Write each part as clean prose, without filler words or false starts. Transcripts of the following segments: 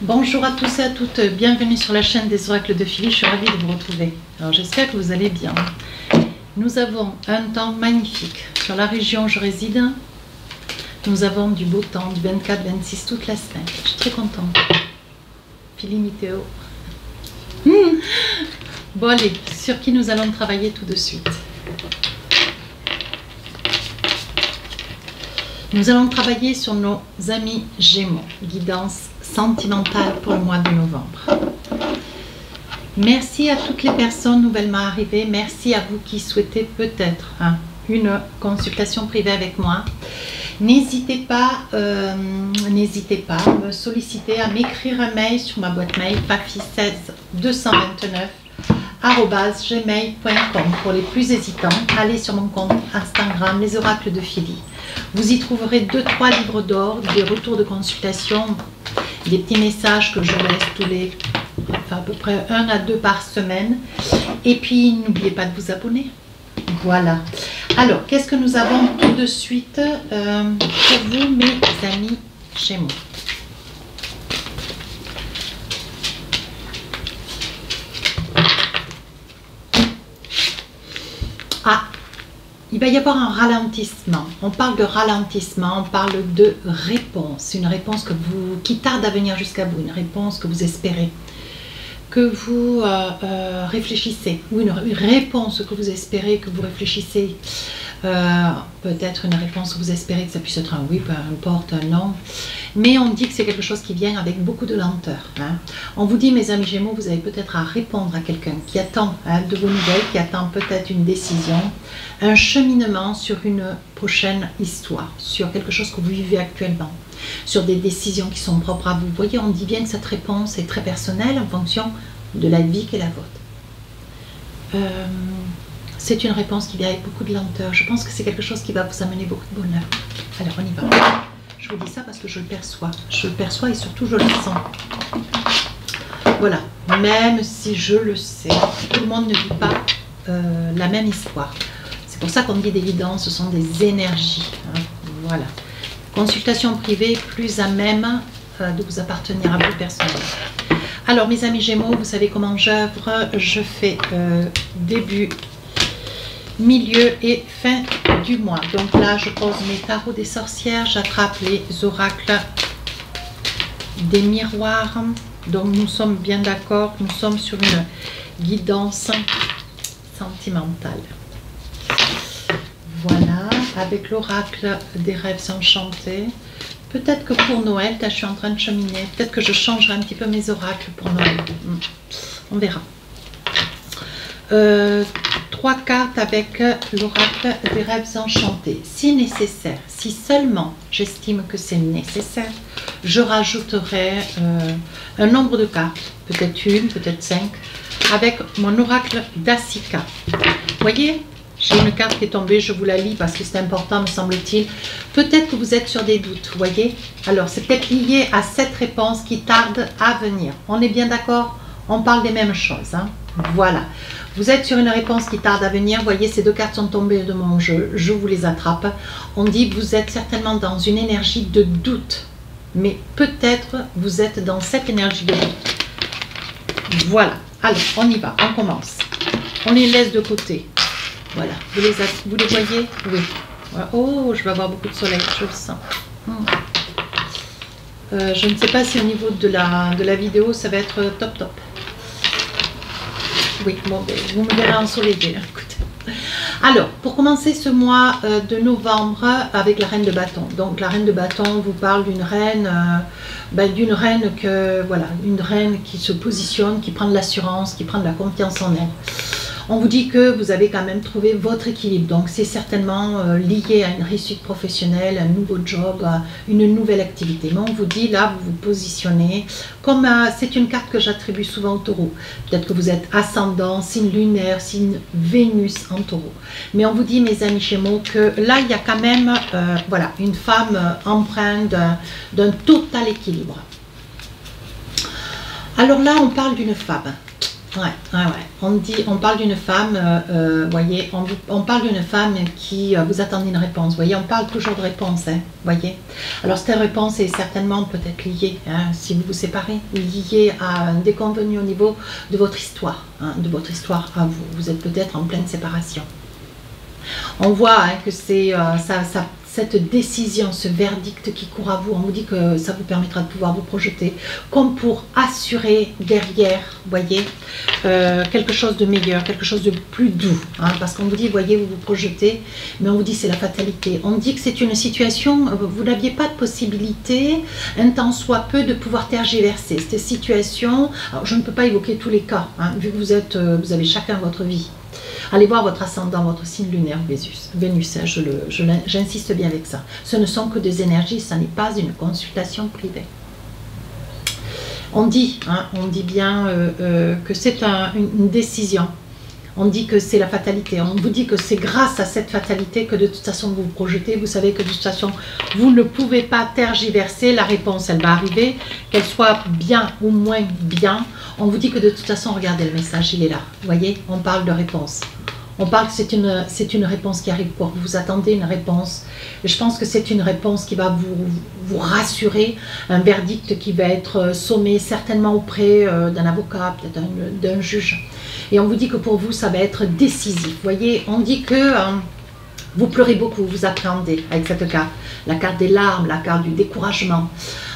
Bonjour à tous et à toutes, bienvenue sur la chaîne des oracles de Philly, je suis ravie de vous retrouver. Alors j'espère que vous allez bien. Nous avons un temps magnifique. Sur la région où je réside, nous avons du beau temps, du 24-26 toute la semaine. Je suis très contente. Philly Météo. Bon allez, sur qui nous allons travailler tout de suite. Nous allons travailler sur nos amis Gémeaux, guidance sentimentale pour le mois de novembre. Merci à toutes les personnes nouvellement arrivées, merci à vous qui souhaitez peut-être une consultation privée avec moi. N'hésitez pas à me solliciter, à m'écrire un mail sur ma boîte mail pafi16 229@gmail.com. Pour les plus hésitants, allez sur mon compte Instagram, les oracles de Philly. Vous y trouverez 2-3 livres d'or, des retours de consultation, des petits messages que je laisse à peu près 1 à 2 par semaine. Et puis, n'oubliez pas de vous abonner. Voilà. Alors, qu'est-ce que nous avons tout de suite pour vous, mes amis Gémeaux? Il va y avoir un ralentissement. On parle de ralentissement, on parle de réponse. Une réponse qui tarde à venir jusqu'à vous, une réponse que vous espérez, que vous réfléchissez, ou une réponse que vous espérez, que vous réfléchissez. Peut-être une réponse que vous espérez que ça puisse être un oui, peu importe, un non. Mais on dit que c'est quelque chose qui vient avec beaucoup de lenteur. On vous dit, mes amis Gémeaux, vous avez peut-être à répondre à quelqu'un qui attend de vos nouvelles, qui attend peut-être une décision, un cheminement sur une prochaine histoire, sur quelque chose que vous vivez actuellement, sur des décisions qui sont propres à vous. Vous voyez, on dit bien que cette réponse est très personnelle en fonction de la vie qui est la vôtre. C'est une réponse qui vient avec beaucoup de lenteur. Je pense que c'est quelque chose qui va vous amener beaucoup de bonheur. Alors, on y va. Je vous dis ça parce que je le perçois. Je le perçois et surtout, je le sens. Voilà. Même si je le sais, tout le monde ne vit pas la même histoire. C'est pour ça qu'on dit des guidances, ce sont des énergies. Voilà. Consultation privée plus à même de vous appartenir à vous personnellement. Alors, mes amis Gémeaux, vous savez comment j'œuvre. Je fais début, milieu et fin du mois. Donc là, je pose mes tarots des sorcières, j'attrape les oracles des miroirs. Donc nous sommes bien d'accord, nous sommes sur une guidance sentimentale. Voilà, avec l'oracle des rêves enchantés. Peut-être que pour Noël, là, je suis en train de cheminer, peut-être que je changerai un petit peu mes oracles pour Noël. On verra. 3 cartes avec l'oracle des rêves enchantés. Si nécessaire, si seulement j'estime que c'est nécessaire, je rajouterai un nombre de cartes, peut-être 1, peut-être 5, avec mon oracle d'Asika. Vous voyez, j'ai une carte qui est tombée, je vous la lis parce que c'est important, me semble-t-il. Peut-être que vous êtes sur des doutes, vous voyez. Alors, c'est peut-être lié à cette réponse qui tarde à venir. On est bien d'accord? On parle des mêmes choses. Voilà. Vous êtes sur une réponse qui tarde à venir. Vous voyez, ces 2 cartes sont tombées de mon jeu. Je vous les attrape. On dit que vous êtes certainement dans une énergie de doute. Mais peut-être vous êtes dans cette énergie de doute. Voilà. Alors, on y va. On commence. On les laisse de côté. Voilà. Vous les voyez? Oui. Voilà. Oh, je vais avoir beaucoup de soleil. Je le sens. Je ne sais pas si au niveau de la vidéo, ça va être top top. Oui, bon, vous me verrez ensoleillé. Alors, pour commencer ce mois de novembre avec la reine de bâton. Donc, la reine de bâton vous parle d'une reine, une reine qui se positionne, qui prend de l'assurance, qui prend de la confiance en elle. On vous dit que vous avez quand même trouvé votre équilibre. Donc, c'est certainement lié à une réussite professionnelle, un nouveau job, une nouvelle activité. Mais on vous dit, là, vous vous positionnez comme... c'est une carte que j'attribue souvent au taureau. Peut-être que vous êtes ascendant, signe lunaire, signe Vénus en taureau. Mais on vous dit, mes amis Gémeaux, que là, il y a quand même voilà, une femme empreinte d'un total équilibre. Alors là, on parle d'une femme. On parle d'une femme, voyez, on parle d'une femme qui vous attendez une réponse. Voyez, on parle toujours de réponse, hein, voyez. Alors cette réponse est certainement peut-être liée, hein, si vous vous séparez, liée à un déconvenu au niveau de votre histoire, hein, de votre histoire à vous. Vous êtes peut-être en pleine séparation. On voit hein, que c'est cette décision, ce verdict qui court à vous, on vous dit que ça vous permettra de pouvoir vous projeter, comme pour assurer derrière, voyez, quelque chose de meilleur, quelque chose de plus doux. Hein, parce qu'on vous dit, voyez, vous vous projetez, mais on vous dit c'est la fatalité. On dit que c'est une situation, vous n'aviez pas de possibilité, un temps soit peu, de pouvoir tergiverser. Cette situation, alors je ne peux pas évoquer tous les cas, hein, vu que vous avez chacun votre vie. Allez voir votre ascendant, votre signe lunaire, Vénus, hein, j'insiste bien avec ça. Ce ne sont que des énergies, ça n'est pas une consultation privée. On dit bien que c'est une décision. On dit que c'est la fatalité. On vous dit que c'est grâce à cette fatalité que de toute façon vous vous projetez. Vous savez que de toute façon, vous ne pouvez pas tergiverser. La réponse, elle va arriver. Qu'elle soit bien ou moins bien. On vous dit que de toute façon, regardez le message, il est là. Vous voyez, on parle de réponse. On parle que c'est une réponse qui arrive pour vous. Vous attendez une réponse. Et je pense que c'est une réponse qui va vous rassurer. Un verdict qui va être sommé certainement auprès d'un avocat, peut-être d'un juge. Et on vous dit que pour vous, ça va être décisif. Vous voyez, on dit que vous pleurez beaucoup, vous appréhendez avec cette carte. La carte des larmes, la carte du découragement.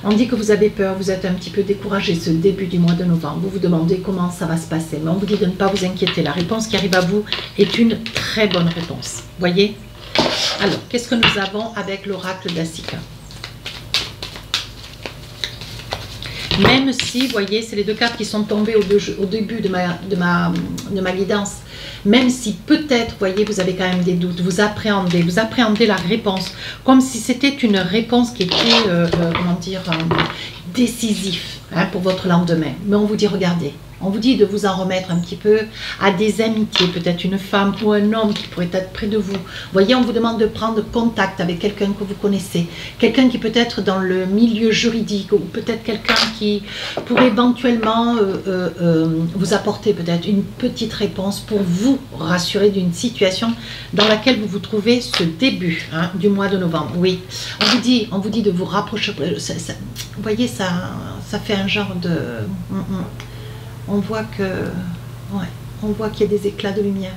On dit que vous avez peur, vous êtes un petit peu découragé ce début du mois de novembre. Vous vous demandez comment ça va se passer. Mais on vous dit de ne pas vous inquiéter. La réponse qui arrive à vous est une très bonne réponse. Vous voyez? Alors, qu'est-ce que nous avons avec l'oracle d'Asika? Même si, vous voyez, c'est les deux cartes qui sont tombées au début de ma guidance. Même si peut-être, vous voyez, vous avez quand même des doutes, vous appréhendez la réponse. Comme si c'était une réponse qui était, comment dire, décisive hein, pour votre lendemain. Mais on vous dit, regardez. On vous dit de vous en remettre un petit peu à des amitiés, peut-être une femme ou un homme qui pourrait être près de vous. Vous voyez, on vous demande de prendre contact avec quelqu'un que vous connaissez, quelqu'un qui peut être dans le milieu juridique ou peut-être quelqu'un qui pourrait éventuellement vous apporter peut-être une petite réponse pour vous rassurer d'une situation dans laquelle vous vous trouvez ce début hein, du mois de novembre. Oui, on vous dit de vous rapprocher. Vous voyez, ça fait un genre de... On voit que, ouais, on voit qu'il y a des éclats de lumière.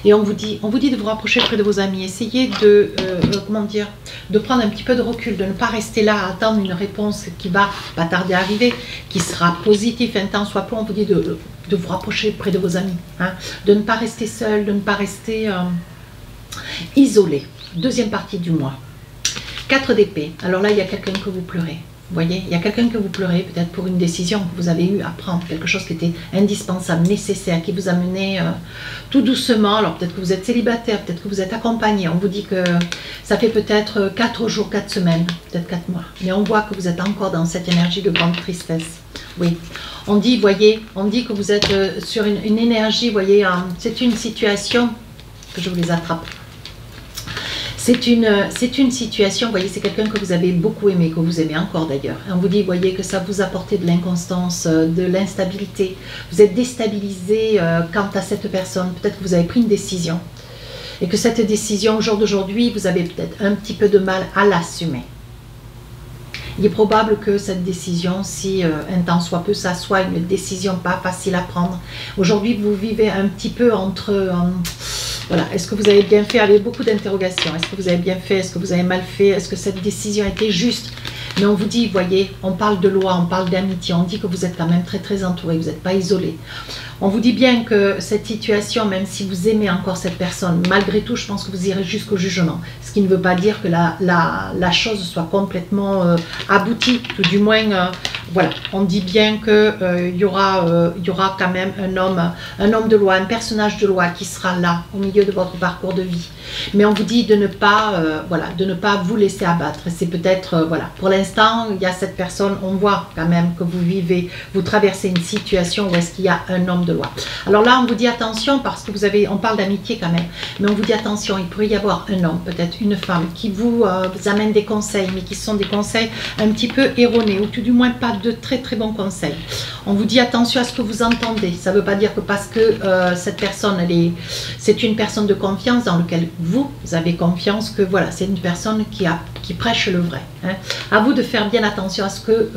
Et on vous dit de vous rapprocher près de vos amis. Essayez de, comment dire, de prendre un petit peu de recul, de ne pas rester là à attendre une réponse qui va pas tarder à arriver, qui sera positive, un temps soit peu. On vous dit de vous rapprocher près de vos amis, hein, de ne pas rester seul, de ne pas rester isolé. Deuxième partie du mois. 4 d'épée. Alors là, il y a quelqu'un que vous pleurez. Vous voyez, il y a quelqu'un que vous pleurez, peut-être pour une décision que vous avez eu à prendre, quelque chose qui était indispensable, nécessaire, qui vous a mené tout doucement. Alors peut-être que vous êtes célibataire, peut-être que vous êtes accompagné. On vous dit que ça fait peut-être 4 jours, 4 semaines, peut-être 4 mois. Mais on voit que vous êtes encore dans cette énergie de grande tristesse. Oui, on dit, voyez, on dit que vous êtes sur une énergie, vous voyez, c'est une situation, que je vous les attrape. C'est une situation, vous voyez, c'est quelqu'un que vous avez beaucoup aimé, que vous aimez encore d'ailleurs. On vous dit, vous voyez, que ça vous a apporté de l'inconstance, de l'instabilité. Vous êtes déstabilisé quant à cette personne. Peut-être que vous avez pris une décision. Et que cette décision, au jour d'aujourd'hui, vous avez peut-être un petit peu de mal à l'assumer. Il est probable que cette décision, si un temps soit peu, ça soit une décision pas facile à prendre. Aujourd'hui, vous vivez un petit peu entre... voilà, est-ce que vous avez bien fait, avec beaucoup d'interrogations, est-ce que vous avez bien fait, est-ce que vous avez mal fait, est-ce que cette décision a été juste? Mais on vous dit, voyez, on parle de loi, on parle d'amitié, on dit que vous êtes quand même très très entouré, vous n'êtes pas isolé. On vous dit bien que cette situation, même si vous aimez encore cette personne, malgré tout, je pense que vous irez jusqu'au jugement. Ce qui ne veut pas dire que la chose soit complètement aboutie, tout du moins, voilà. On dit bien qu'il y aura quand même un homme de loi, un personnage de loi qui sera là, au milieu de votre parcours de vie. Mais on vous dit de ne pas, voilà, de ne pas vous laisser abattre. C'est peut-être, voilà, pour l'instant, il y a cette personne, on voit quand même que vous vivez, vous traversez une situation où est-ce qu'il y a un homme de loi. Alors là, on vous dit attention parce que on parle d'amitié quand même, mais on vous dit attention, il pourrait y avoir un homme, peut-être une femme, qui vous amène des conseils, mais qui sont des conseils un petit peu erronés, ou tout du moins pas de très très bons conseils. On vous dit attention à ce que vous entendez. Ça ne veut pas dire que parce que cette personne, c'est une personne de confiance dans laquelle vous avez confiance, que voilà, c'est une personne qui prêche le vrai. Hein. À vous de faire bien attention à ce que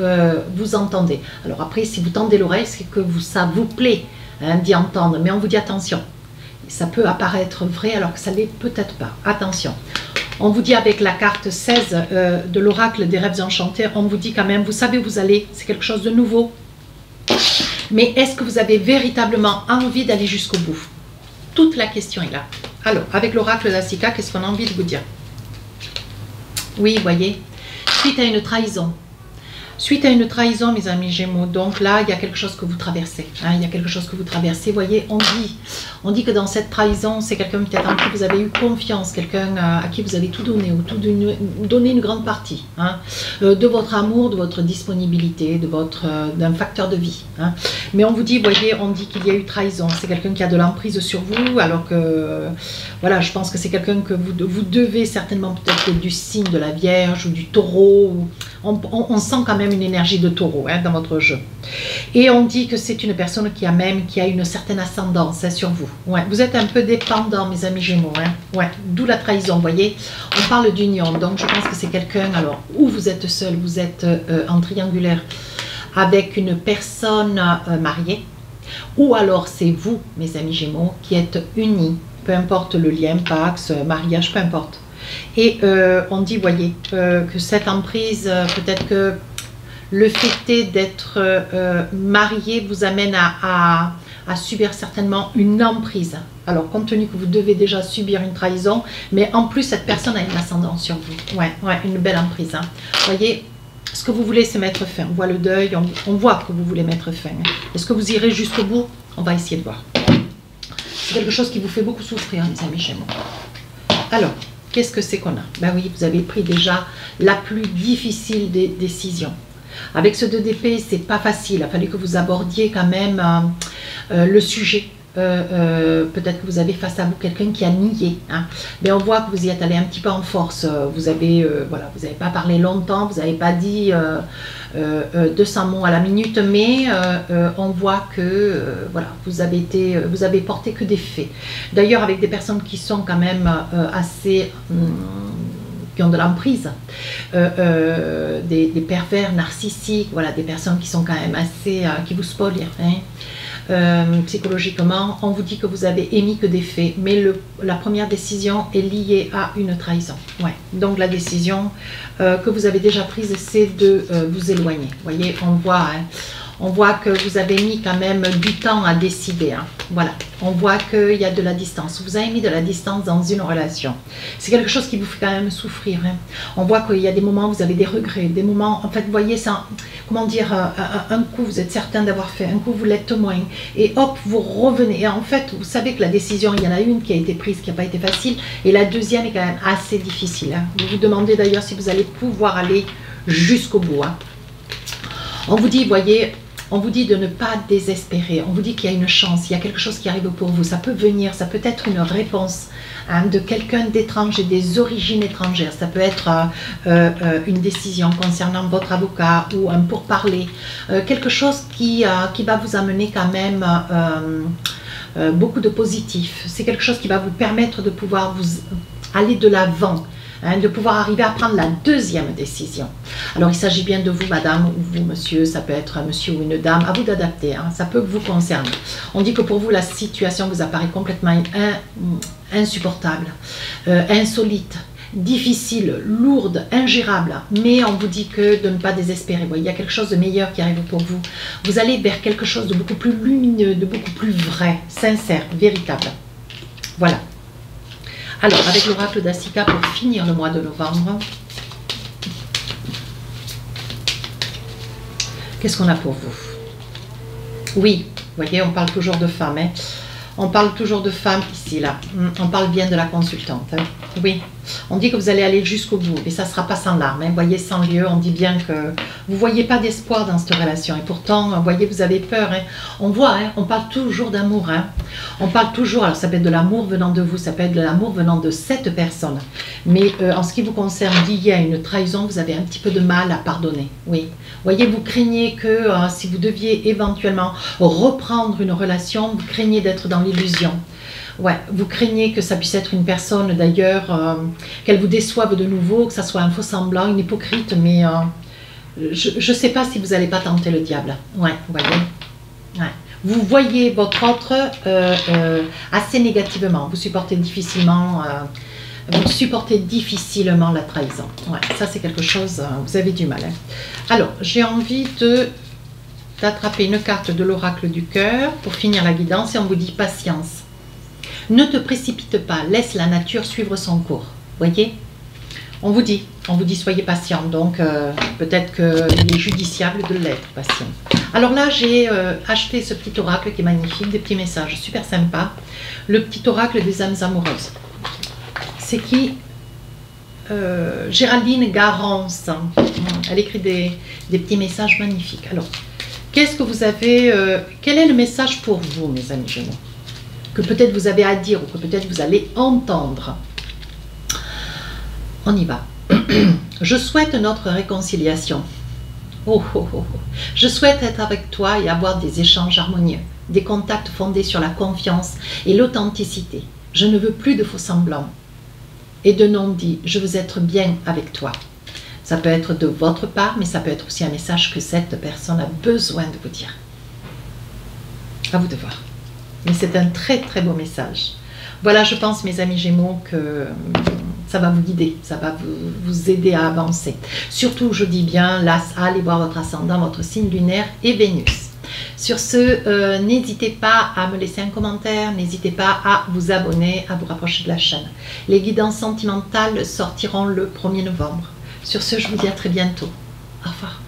vous entendez. Alors après, si vous tendez l'oreille, c'est que ça vous plaît hein, d'y entendre. Mais on vous dit attention. Ça peut apparaître vrai alors que ça ne l'est peut-être pas. Attention. On vous dit avec la carte 16 de l'oracle des rêves enchantés, on vous dit quand même, vous savez où vous allez, c'est quelque chose de nouveau. Mais est-ce que vous avez véritablement envie d'aller jusqu'au bout? Toute la question est là. Alors, avec l'oracle d'Asika, qu'est-ce qu'on a envie de vous dire? Oui, voyez, suite à une trahison. Suite à une trahison, mes amis Gémeaux, donc là, il y a quelque chose que vous traversez. Hein, il y a quelque chose que vous traversez. Vous voyez, on dit que dans cette trahison, c'est quelqu'un peut-être en qui vous avez eu confiance, quelqu'un à qui vous avez tout donné, ou donné une grande partie hein, de votre amour, de votre disponibilité, d'un facteur de vie. Hein. Mais on vous dit, voyez, on dit qu'il y a eu trahison. C'est quelqu'un qui a de l'emprise sur vous, alors que, voilà, je pense que c'est quelqu'un que vous devez certainement peut-être du signe de la Vierge ou du Taureau. On sent quand même une énergie de taureau hein, dans votre jeu. Et on dit que c'est une personne qui a une certaine ascendance hein, sur vous. Ouais, vous êtes un peu dépendant, mes amis Gémeaux. Hein. Ouais, d'où la trahison, vous voyez. On parle d'union, donc je pense que c'est quelqu'un, alors, où vous êtes seul, vous êtes en triangulaire avec une personne mariée, ou alors c'est vous, mes amis Gémeaux, qui êtes unis, peu importe le lien, pax, mariage, peu importe. Et on dit, voyez, que cette emprise, peut-être que le fait d'être marié vous amène à subir certainement une emprise. Alors, compte tenu que vous devez déjà subir une trahison, mais en plus, cette personne a une ascendance sur vous. Ouais, une belle emprise. Hein. Voyez, est-ce que vous voulez se mettre fin? On voit le deuil, on voit que vous voulez mettre fin. Est-ce que vous irez jusqu'au bout? On va essayer de voir. C'est quelque chose qui vous fait beaucoup souffrir, mes amis Gémeaux. Alors, qu'est-ce que c'est qu'on a? Ben oui, vous avez pris déjà la plus difficile des décisions. Avec ce 2 d'épée, c'est pas facile. Il a fallu que vous abordiez quand même le sujet. Peut-être que vous avez face à vous quelqu'un qui a nié. Hein. Mais on voit que vous y êtes allé un petit peu en force. Vous avez, voilà, vous n'avez pas parlé longtemps, vous n'avez pas dit 200 mots à la minute, mais on voit que voilà, vous avez porté que des faits. D'ailleurs, avec des personnes qui sont quand même assez qui ont de l'emprise, des pervers narcissiques, voilà, des personnes qui sont quand même assez, qui vous spolient, hein. Psychologiquement, on vous dit que vous avez émis que des faits, mais la première décision est liée à une trahison. Ouais. Donc la décision que vous avez déjà prise, c'est de vous éloigner. Vous voyez, on voit que vous avez mis quand même du temps à décider. Hein. Voilà, on voit qu'il y a de la distance. Vous avez mis de la distance dans une relation. C'est quelque chose qui vous fait quand même souffrir. Hein. On voit qu'il y a des moments où vous avez des regrets, des moments, en fait, vous voyez, ça, comment dire, un coup vous êtes certain d'avoir fait, un coup vous l'êtes moins, et hop, vous revenez. Et en fait, vous savez que la décision, il y en a une qui a été prise, qui n'a pas été facile, et la deuxième est quand même assez difficile. Hein. Vous vous demandez d'ailleurs si vous allez pouvoir aller jusqu'au bout. Hein. On vous dit, voyez, on vous dit de ne pas désespérer, on vous dit qu'il y a une chance, il y a quelque chose qui arrive pour vous, ça peut venir, ça peut être une réponse hein, de quelqu'un d'étranger, des origines étrangères, ça peut être une décision concernant votre avocat ou un pourparler, quelque chose qui va vous amener quand même beaucoup de positif, c'est quelque chose qui va vous permettre de pouvoir vous aller de l'avant. Hein, de pouvoir arriver à prendre la deuxième décision. Alors il s'agit bien de vous, madame, ou vous, monsieur, ça peut être un monsieur ou une dame, à vous d'adapter, hein, ça peut vous concerner. On dit que pour vous, la situation vous apparaît complètement insupportable, insolite, difficile, lourde, ingérable, mais on vous dit que de ne pas désespérer. Il y a quelque chose de meilleur qui arrive pour vous. Vous allez vers quelque chose de beaucoup plus lumineux, de beaucoup plus vrai, sincère, véritable. Voilà. Alors, avec l'oracle d'Asika, pour finir le mois de novembre, qu'est-ce qu'on a pour vous? Oui, vous voyez, on parle toujours de femmes. Hein. On parle toujours de femmes ici, là. On parle bien de la consultante. Hein. Oui, On dit que vous allez aller jusqu'au bout, et ça ne sera pas sans larmes. Vous voyez, sans lieu, on dit bien que vous ne voyez pas d'espoir dans cette relation. Et pourtant, vous voyez, vous avez peur. Hein. On voit, hein, on parle toujours d'amour. Hein. On parle toujours, alors ça peut être de l'amour venant de vous, ça peut être de l'amour venant de cette personne. Mais en ce qui vous concerne, il y a une trahison, vous avez un petit peu de mal à pardonner. Oui. Vous voyez, vous craignez que si vous deviez éventuellement reprendre une relation, vous craignez d'être dans l'illusion. Ouais, vous craignez que ça puisse être une personne d'ailleurs, qu'elle vous déçoive de nouveau, que ça soit un faux semblant, une hypocrite, mais je ne sais pas si vous n'allez pas tenter le diable. Ouais, vous voyez. Ouais. Vous voyez votre autre assez négativement, vous supportez difficilement la trahison. Ouais, ça c'est quelque chose, vous avez du mal. Hein. Alors, j'ai envie d'attraper une carte de l'oracle du cœur pour finir la guidance et on vous dit patience. Ne te précipite pas, laisse la nature suivre son cours. Voyez, on vous dit soyez patient. Donc peut-être qu'il est judiciable de l'être patient. Alors là, j'ai acheté ce petit oracle qui est magnifique, des petits messages super sympas. Le petit oracle des âmes amoureuses. C'est qui Géraldine Garance. Elle écrit des petits messages magnifiques. Alors, qu'est-ce que vous avez quel est le message pour vous, mes amis Gémeaux? Que peut-être vous avez à dire ou que peut-être vous allez entendre. On y va. Je souhaite notre réconciliation. Oh, oh, oh. Je souhaite être avec toi et avoir des échanges harmonieux, des contacts fondés sur la confiance et l'authenticité. Je ne veux plus de faux semblants et de non-dits. Je veux être bien avec toi. Ça peut être de votre part, mais ça peut être aussi un message que cette personne a besoin de vous dire. À vous de voir. Mais c'est un très très beau message. Voilà, je pense, mes amis Gémeaux, que ça va vous guider, ça va vous aider à avancer. Surtout, je dis bien, là, allez voir votre ascendant, votre signe lunaire et Vénus. Sur ce, n'hésitez pas à me laisser un commentaire, n'hésitez pas à vous abonner, à vous rapprocher de la chaîne. Les guidances sentimentales sortiront le 1er novembre. Sur ce, je vous dis à très bientôt. Au revoir.